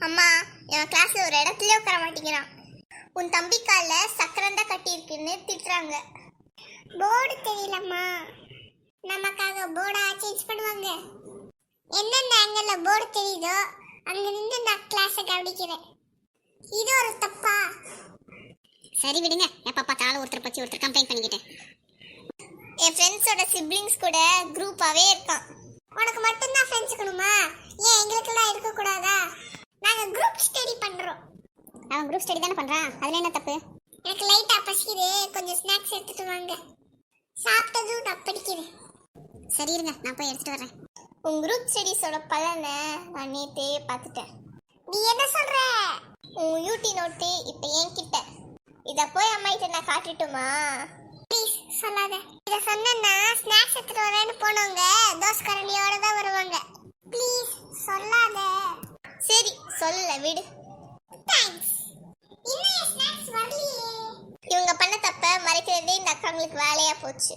அம்மா, என் கிளாஸ்ல ஒரு இடத்துல உட்கார மாட்டேங்கிறான். உன் தம்பி கால சக்கரம் தான் கட்டியிருக்குன்னு திட்டுறாங்க. போர்டு தெரியலம்மா, நமக்காக போர்டா சேஞ்ச் பண்ணுவாங்க. எந்தெந்த ஆங்கிள் போர்டு தெரியுதோ அங்க நின்று நான் கிளாஸை கவனிக்கிறேன். இது ஒரு தப்பா? சரி விடுங்க, எப்ப பார்த்தாலும் ஒருத்தர் பத்தி ஒருத்தர் கம்ப்ளைண்ட் பண்ணிக்கிட்டேன். என் ஃப்ரெண்ட்ஸோட சிப்ளிங்ஸ் கூட குரூப்பாவே இருக்கான். உனக்கு மட்டும்தான் ஃப்ரெண்ட்ஸ் இருக்கணுமா? ஏன் எங்களுக்கெல்லாம் இருக்கக்கூடாதா? நாங்க குரூப் ஸ்டடி பண்றோம். அவன் குரூப் ஸ்டடி தானே பண்றான், அதுல என்ன தப்பு? எனக்கு லைட்டா பசிக்குது, கொஞ்சம் ஸ்நாக்ஸ் எடுத்துட்டு வாங்க. சாப்பிட்டதும் நான் படிக்கிறேன். சரி இருங்க, நான் போய் எடுத்துட்டு வரேன். உன் குரூப் ஸ்டடிஸோட பலனை நான் நேத்தே பார்த்துட்டேன். நீ என்ன சொல்ற? உன் யூடி நோட்டு இப்ப என்கிட்ட. இத போய் அம்மா கிட்ட நான் காட்டட்டுமா? ப்ளீஸ் சொல்லாத. இத சொன்னா ஸ்நாக்ஸ் எடுத்துட்டு வரேன்னு போனவங்க தோசை கரண்டியோட தான் வருவாங்க. ப்ளீஸ் சொல்லாத. சரி சொல்லல, விடு. தேங்க்ஸ். இன்னும் ஸ்நாக்ஸ் வரலையே. இவங்க பண்ண தப்ப மறைக்கிறதே இந்த அக்காங்களுக்கு வேலையா போச்சு.